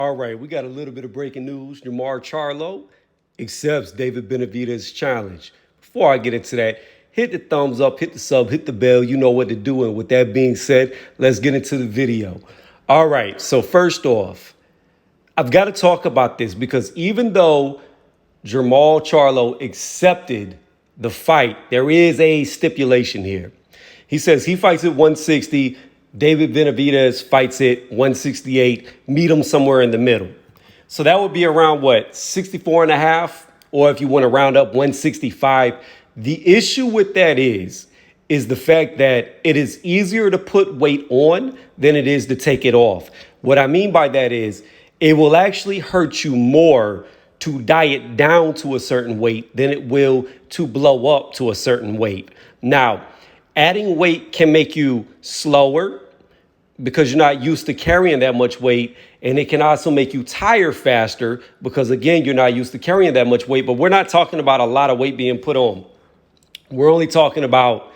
All right, we got a little bit of breaking news. Jermall Charlo accepts David Benavidez' challenge. Before I get into that, hit the thumbs up, hit the sub, hit the bell. You know what to do. And with that being said, let's get into the video. All right, so first off, I've got to talk about this because even though Jermall Charlo accepted the fight, there is a stipulation here. He says he fights at 160. David Benavidez fights at 168. Meet them somewhere in the middle. So that would be around what, 64 and a half? Or if you want to round up 165. The issue with that is the fact that it is easier to put weight on than it is to take it off. What I mean by that is it will actually hurt you more to diet down to a certain weight than it will to blow up to a certain weight. Now, adding weight can make you slower because you're not used to carrying that much weight. And it can also make you tire faster because, again, you're not used to carrying that much weight. But we're not talking about a lot of weight being put on. We're only talking about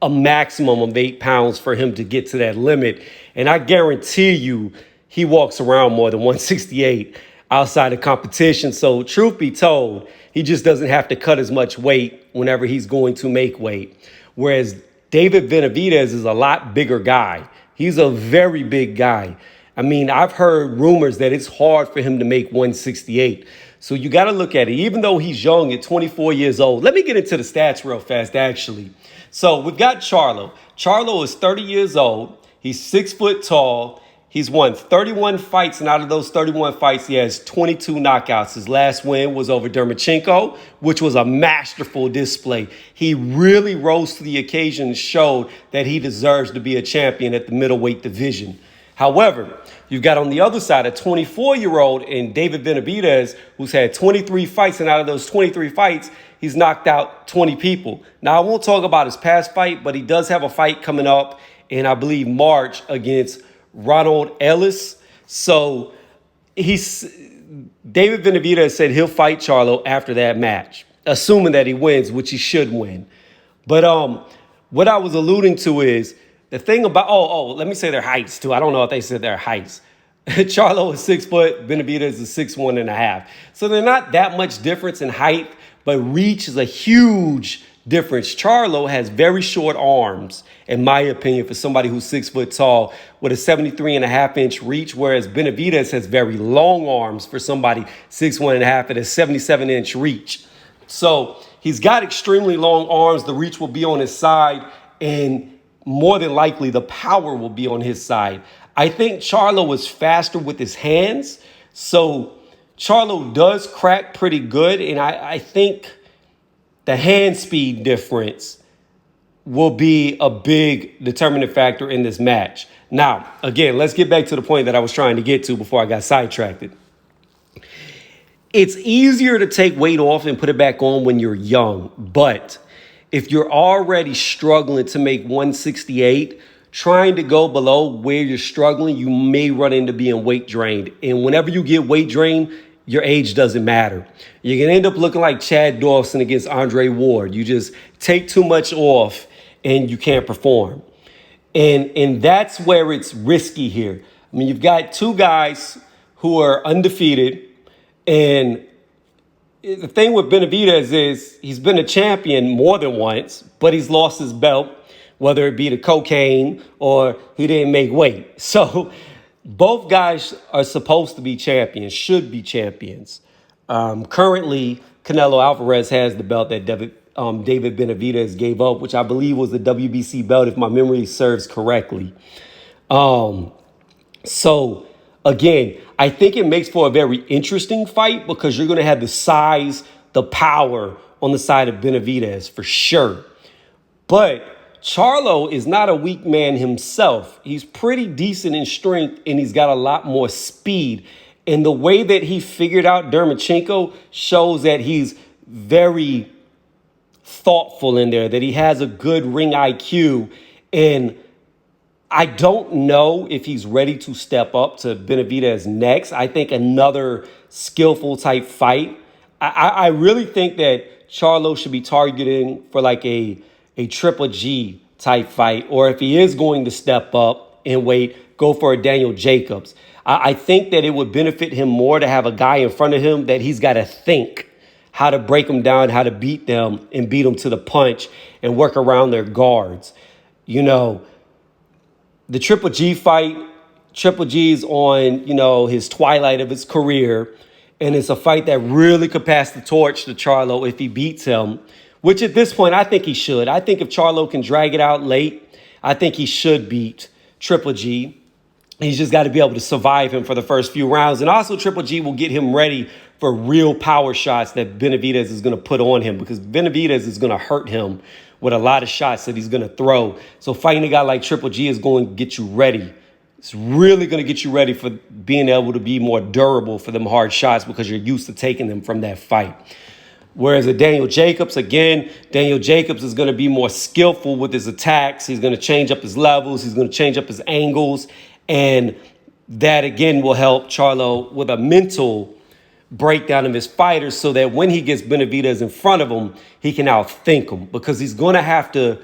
a maximum of 8 pounds for him to get to that limit. And I guarantee you he walks around more than 168 outside of competition. So truth be told, he just doesn't have to cut as much weight whenever he's going to make weight. Whereas David Benavidez is a lot bigger guy. He's a very big guy. I mean, I've heard rumors that it's hard for him to make 168. So you got to look at it. Even though he's young at 24 years old. Let me get into the stats real fast, actually. So we've got Charlo. Charlo is 30 years old. He's 6 foot tall. He's won 31 fights, and out of those 31 fights, he has 22 knockouts. His last win was over Dermachenko, which was a masterful display. He really rose to the occasion and showed that he deserves to be a champion at the middleweight division. However, you've got on the other side a 24-year-old in David Benavidez, who's had 23 fights, and out of those 23 fights, he's knocked out 20 people. Now, I won't talk about his past fight, but he does have a fight coming up in, I believe, March against Ronald Ellis. So David Benavidez said he'll fight Charlo after that match, assuming that he wins, which he should win. But what I was alluding to is the thing about, let me say their heights too. I don't know if they said their heights. Charlo is 6 foot, Benavidez is 6'1" and a half. So they're not that much difference in height, but reach is a huge difference. Charlo has very short arms, in my opinion, for somebody who's 6 foot tall with a 73.5-inch reach, whereas Benavidez has very long arms for somebody 6'1" and a half at a 77-inch reach. So he's got extremely long arms. The reach will be on his side, and more than likely the power will be on his side. I think Charlo is faster with his hands, so Charlo does crack pretty good, and I think the hand speed difference will be a big determinant factor in this match. Now, again, let's get back to the point that I was trying to get to before I got sidetracked. It's easier to take weight off and put it back on when you're young, but if you're already struggling to make 168, trying to go below where you're struggling, you may run into being weight drained. And whenever you get weight drained, your age doesn't matter. You can end up looking like Chad Dawson against Andre Ward. You just take too much off and you can't perform. And that's where it's risky here. I mean, you've got two guys who are undefeated. And the thing with Benavidez is he's been a champion more than once, but he's lost his belt, whether it be to cocaine or he didn't make weight. So both guys are supposed to be champions, should be champions. Currently, Canelo Alvarez has the belt that David Benavidez gave up, which I believe was the WBC belt, if my memory serves correctly. So, again, I think it makes for a very interesting fight because you're going to have the size, the power on the side of Benavidez for sure. But Charlo is not a weak man himself. He's pretty decent in strength, and he's got a lot more speed. And the way that he figured out Dermachenko shows that he's very thoughtful in there, that he has a good ring IQ. And I don't know if he's ready to step up to Benavidez next. I think another skillful type fight. I really think that Charlo should be targeting for like a Triple G type fight, or if he is going to step up in weight, go for a Daniel Jacobs. I think that it would benefit him more to have a guy in front of him that he's got to think how to break them down, how to beat them and beat them to the punch and work around their guards. You know, the Triple G fight, Triple G's on, his twilight of his career. And it's a fight that really could pass the torch to Charlo if he beats him, which at this point, I think he should. I think if Charlo can drag it out late, I think he should beat Triple G. He's just got to be able to survive him for the first few rounds. And also Triple G will get him ready for real power shots that Benavidez is going to put on him, because Benavidez is going to hurt him with a lot of shots that he's going to throw. So fighting a guy like Triple G is going to get you ready. It's really going to get you ready for being able to be more durable for them hard shots because you're used to taking them from that fight. Whereas a Daniel Jacobs, again, Daniel Jacobs is going to be more skillful with his attacks. He's going to change up his levels. He's going to change up his angles. And that, again, will help Charlo with a mental breakdown of his fighters so that when he gets Benavidez in front of him, he can outthink him, because he's going to have to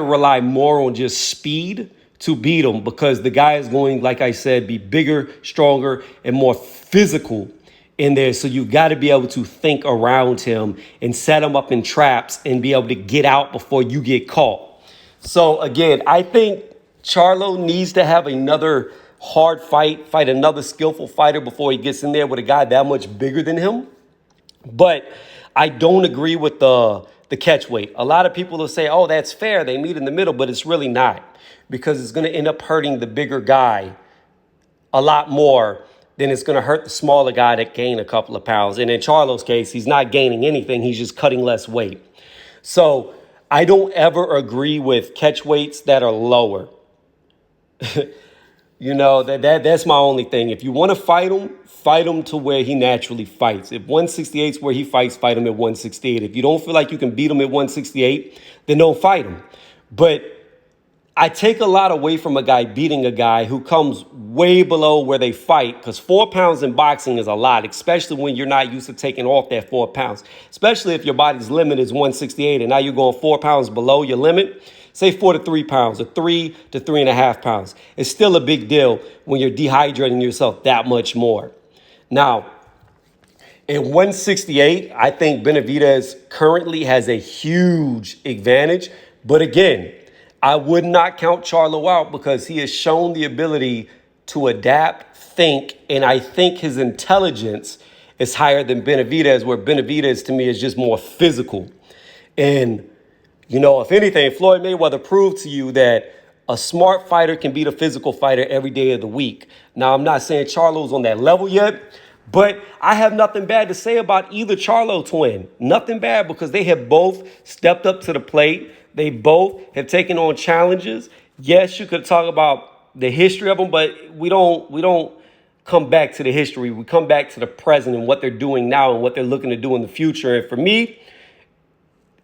rely more on just speed to beat him, because the guy is going, like I said, be bigger, stronger, and more physical in there. So you've got to be able to think around him and set him up in traps and be able to get out before you get caught. So again, I think Charlo needs to have another hard fight another skillful fighter before he gets in there with a guy that much bigger than him. But I don't agree with the catch weight. A lot of people will say, oh, that's fair, they meet in the middle, but it's really not, because it's going to end up hurting the bigger guy a lot more than it's going to hurt the smaller guy that gained a couple of pounds. And in Charlo's case, he's not gaining anything. He's just cutting less weight. So I don't ever agree with catch weights that are lower. That's my only thing. If you want to fight him to where he naturally fights. If 168 is where he fights, fight him at 168. If you don't feel like you can beat him at 168, then don't fight him. But I take a lot away from a guy beating a guy who comes way below where they fight, because 4 pounds in boxing is a lot, especially when you're not used to taking off that 4 pounds, especially if your body's limit is 168 and now you're going 4 pounds below your limit. Say 4 to 3 pounds or 3 to 3.5 pounds. It's still a big deal when you're dehydrating yourself that much more. Now, at 168, I think Benavidez currently has a huge advantage. But again, I would not count Charlo out, because he has shown the ability to adapt, think, and I think his intelligence is higher than Benavidez, where Benavidez to me is just more physical. And, if anything, Floyd Mayweather proved to you that a smart fighter can beat a physical fighter every day of the week. Now, I'm not saying Charlo's on that level yet, but I have nothing bad to say about either Charlo twin. Nothing bad, because they have both stepped up to the plate. They both have taken on challenges. Yes, you could talk about the history of them, but we don't come back to the history. We come back to the present and what they're doing now and what they're looking to do in the future. And for me,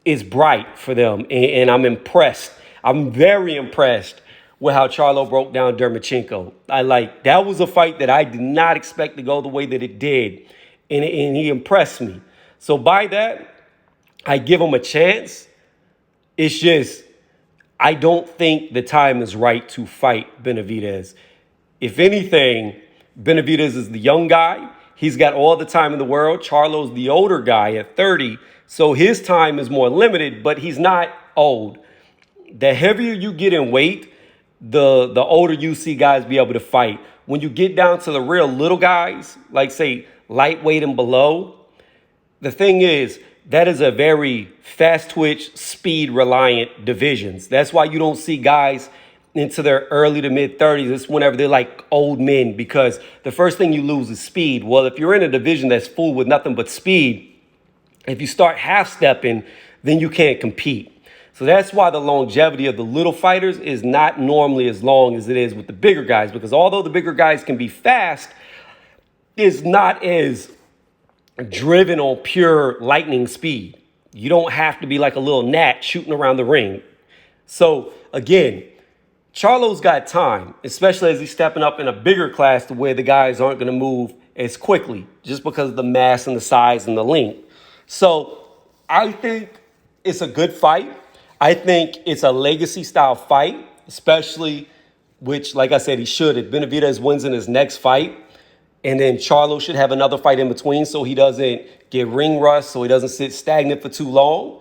it's bright for them. And I'm impressed. I'm very impressed with how Charlo broke down Dermachenko. That was a fight that I did not expect to go the way that it did. And he impressed me. So by that, I give him a chance. It's just, I don't think the time is right to fight Benavidez. If anything, Benavidez is the young guy. He's got all the time in the world. Charlo's the older guy at 30. So his time is more limited, but he's not old. The heavier you get in weight, the older you see guys be able to fight. When you get down to the real little guys, like say lightweight and below, the thing is, that is a very fast twitch, speed reliant divisions. That's why you don't see guys into their early to mid 30s. It's whenever they're like old men, because the first thing you lose is speed. Well, if you're in a division that's full with nothing but speed, if you start half stepping, then you can't compete. So that's why the longevity of the little fighters is not normally as long as it is with the bigger guys, because although the bigger guys can be fast, it's not as driven on pure lightning speed. You don't have to be like a little gnat shooting around the ring. So again, Charlo's got time, especially as he's stepping up in a bigger class to where the guys aren't going to move as quickly just because of the mass and the size and the length. So I think it's a good fight. I think it's a legacy style fight, especially which, like I said, he should. If Benavidez wins in his next fight, and then Charlo should have another fight in between so he doesn't get ring rust, so he doesn't sit stagnant for too long.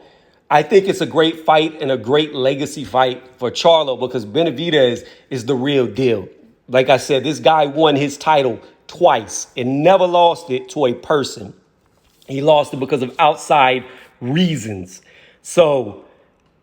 I think it's a great fight and a great legacy fight for Charlo because Benavidez is the real deal. Like I said, this guy won his title twice and never lost it to a person. He lost it because of outside reasons. So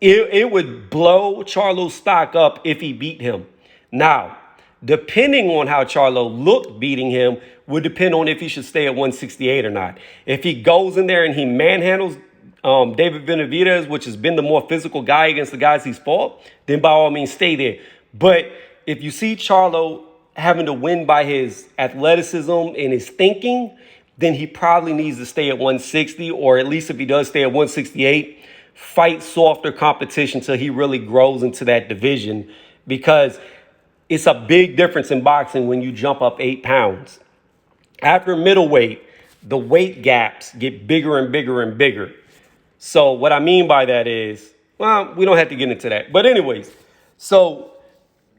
it would blow Charlo's stock up if he beat him. Now, depending on how Charlo looked beating him would depend on if he should stay at 168 or not. If he goes in there and he manhandles David Benavidez, which has been the more physical guy against the guys he's fought, then by all means stay there. But if you see Charlo having to win by his athleticism and his thinking, then he probably needs to stay at 160, or at least if he does stay at 168, fight softer competition till he really grows into that division, because it's a big difference in boxing when you jump up 8 pounds. After middleweight, the weight gaps get bigger and bigger and bigger. So what I mean by that is, well, we don't have to get into that. But anyways, so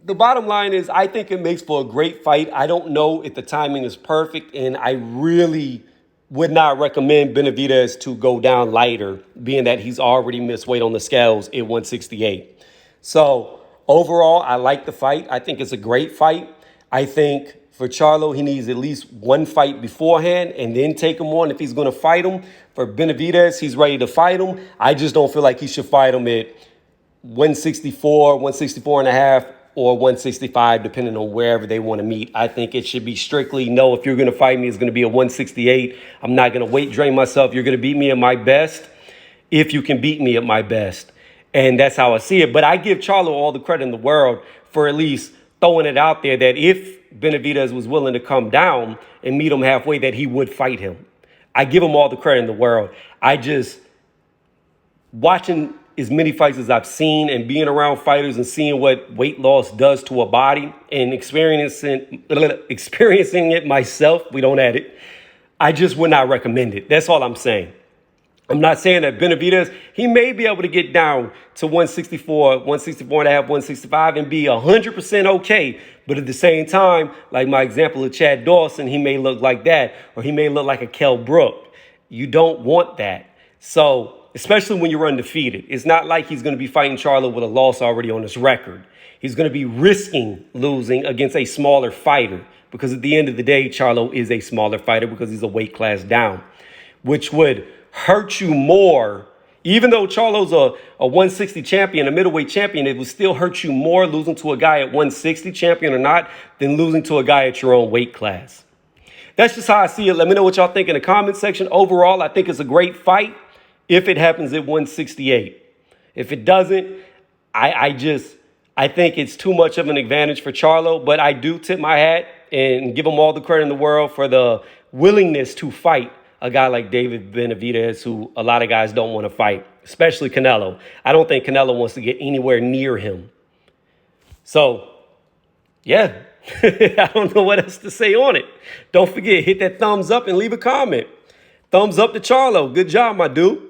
the bottom line is I think it makes for a great fight. I don't know if the timing is perfect, and I really would not recommend Benavidez to go down lighter, being that he's already missed weight on the scales at 168. So overall, I like the fight. I think it's a great fight. I think for Charlo, he needs at least one fight beforehand and then take him on if he's going to fight him. For Benavidez, he's ready to fight him. I just don't feel like he should fight him at 164, 164 and a half, or 165, depending on wherever they want to meet. I think it should be strictly, no, if you're going to fight me, it's going to be a 168. I'm not going to weight drain myself. You're going to beat me at my best if you can beat me at my best. And that's how I see it. But I give Charlo all the credit in the world for at least throwing it out there that if Benavidez was willing to come down and meet him halfway, that he would fight him. I give him all the credit in the world. I just, watching as many fights as I've seen and being around fighters and seeing what weight loss does to a body and experiencing it myself, we don't add it, I just would not recommend it. That's all I'm saying. I'm not saying that Benavidez, he may be able to get down to 164, 164 and a half, 165 and be 100% okay. But at the same time, like my example of Chad Dawson, he may look like that, or he may look like a Kell Brook. You don't want that. So, especially when you're undefeated, it's not like he's going to be fighting Charlo with a loss already on his record. He's going to be risking losing against a smaller fighter, because at the end of the day, Charlo is a smaller fighter because he's a weight class down, which would hurt you more. Even though Charlo's a 160 champion, a middleweight champion, it would still hurt you more losing to a guy at 160 champion or not than losing to a guy at your own weight class. That's just how I see it. Let me know what y'all think in the comment section. Overall, I think it's a great fight if it happens at 168. If it doesn't, I think it's too much of an advantage for Charlo, but I do tip my hat and give him all the credit in the world for the willingness to fight a guy like David Benavidez, who a lot of guys don't want to fight, especially Canelo. I don't think Canelo wants to get anywhere near him. So, yeah, I don't know what else to say on it. Don't forget, hit that thumbs up and leave a comment. Thumbs up to Charlo. Good job, my dude.